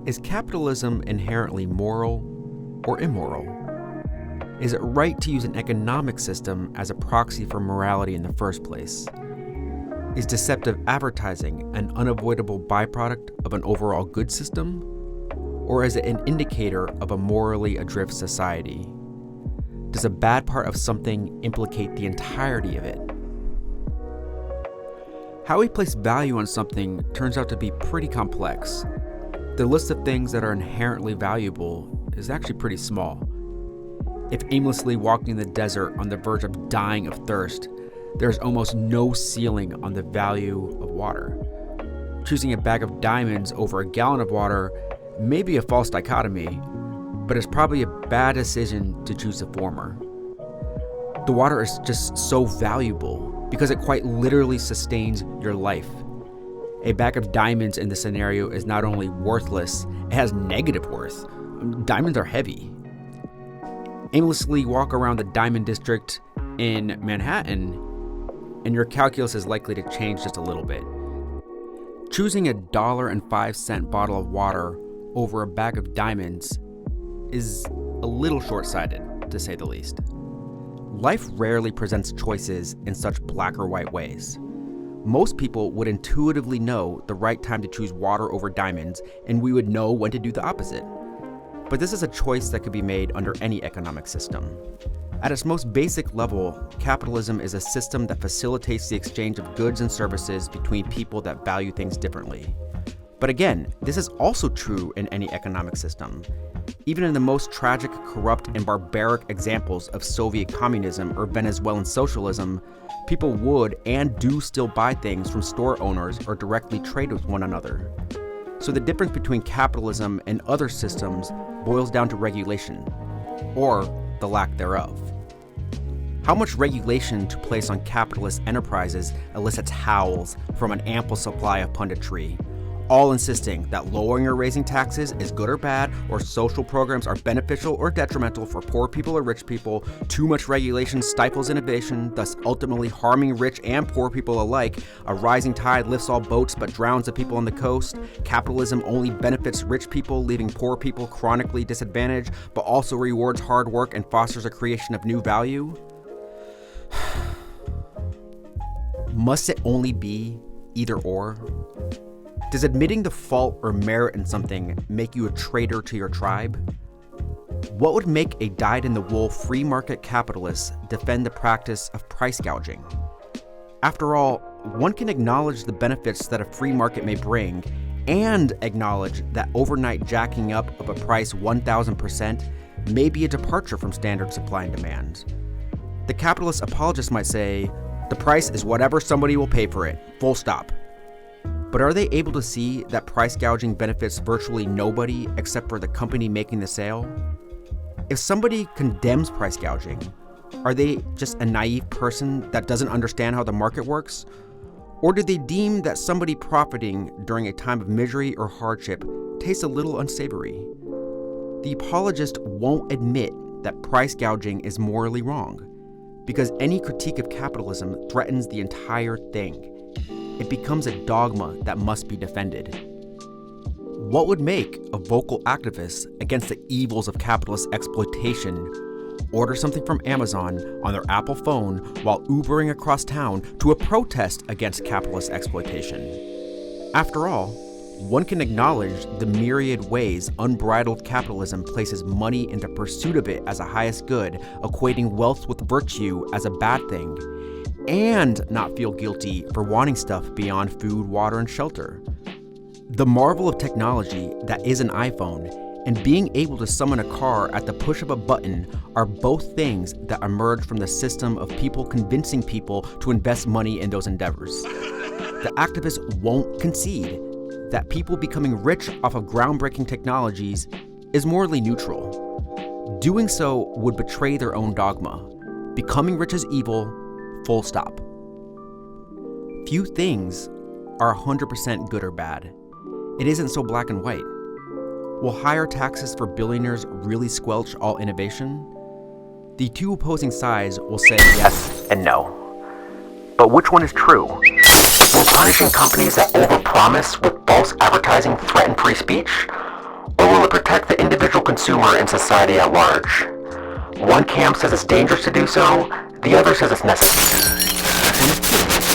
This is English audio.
Is capitalism inherently moral or immoral? Is it right to use an economic system as a proxy for morality in the first place? Is deceptive advertising an unavoidable byproduct of an overall good system? Or is it an indicator of a morally adrift society? Does a bad part of something implicate the entirety of it? How we place value on something turns out to be pretty complex. The list of things that are inherently valuable is actually pretty small. If aimlessly walking in the desert on the verge of dying of thirst, there's almost no ceiling on the value of water. Choosing a bag of diamonds over a gallon of water may be a false dichotomy, but it's probably a bad decision to choose the former. The water is just so valuable because it quite literally sustains your life. A bag of diamonds in this scenario is not only worthless, it has negative worth. Diamonds are heavy. Aimlessly walk around the diamond district in Manhattan, and your calculus is likely to change just a little bit. Choosing $1.05 bottle of water over a bag of diamonds is a little short-sighted, to say the least. Life rarely presents choices in such black or white ways. Most people would intuitively know the right time to choose water over diamonds, and we would know when to do the opposite. But this is a choice that could be made under any economic system. At its most basic level, capitalism is a system that facilitates the exchange of goods and services between people that value things differently. But again, this is also true in any economic system. Even in the most tragic, corrupt, and barbaric examples of Soviet communism or Venezuelan socialism, people would and do still buy things from store owners or directly trade with one another. So the difference between capitalism and other systems boils down to regulation, or the lack thereof. How much regulation to place on capitalist enterprises elicits howls from an ample supply of punditry, all insisting that lowering or raising taxes is good or bad, or social programs are beneficial or detrimental for poor people or rich people. Too much regulation stifles innovation, thus ultimately harming rich and poor people alike. A rising tide lifts all boats but drowns the people on the coast. Capitalism only benefits rich people, leaving poor people chronically disadvantaged, but also rewards hard work and fosters a creation of new value. Must it only be either or? Does admitting the fault or merit in something make you a traitor to your tribe? What would make a dyed-in-the-wool free market capitalist defend the practice of price gouging? After all, one can acknowledge the benefits that a free market may bring and acknowledge that overnight jacking up of a price 1,000% may be a departure from standard supply and demand. The capitalist apologist might say, the price is whatever somebody will pay for it, full stop. But are they able to see that price gouging benefits virtually nobody except for the company making the sale? If somebody condemns price gouging, are they just a naive person that doesn't understand how the market works? Or do they deem that somebody profiting during a time of misery or hardship tastes a little unsavory? The apologist won't admit that price gouging is morally wrong, because any critique of capitalism threatens the entire thing. It becomes a dogma that must be defended. What would make a vocal activist against the evils of capitalist exploitation order something from Amazon on their Apple phone while Ubering across town to a protest against capitalist exploitation? After all, one can acknowledge the myriad ways unbridled capitalism places money into pursuit of it as a highest good, equating wealth with virtue as a bad thing, and not feel guilty for wanting stuff beyond food, water, and shelter. The marvel of technology that is an iPhone and being able to summon a car at the push of a button are both things that emerge from the system of people convincing people to invest money in those endeavors. The activists won't concede that people becoming rich off of groundbreaking technologies is morally neutral. Doing so would betray their own dogma. Becoming rich is evil, full stop. Few things are 100% good or bad. It isn't so black and white. Will higher taxes for billionaires really squelch all innovation? The two opposing sides will say yes and no. But which one is true? Will punishing companies that overpromise with false advertising threaten free speech? to protect the individual consumer and society at large. One camp says it's dangerous to do so, the other says it's necessary. And it's true.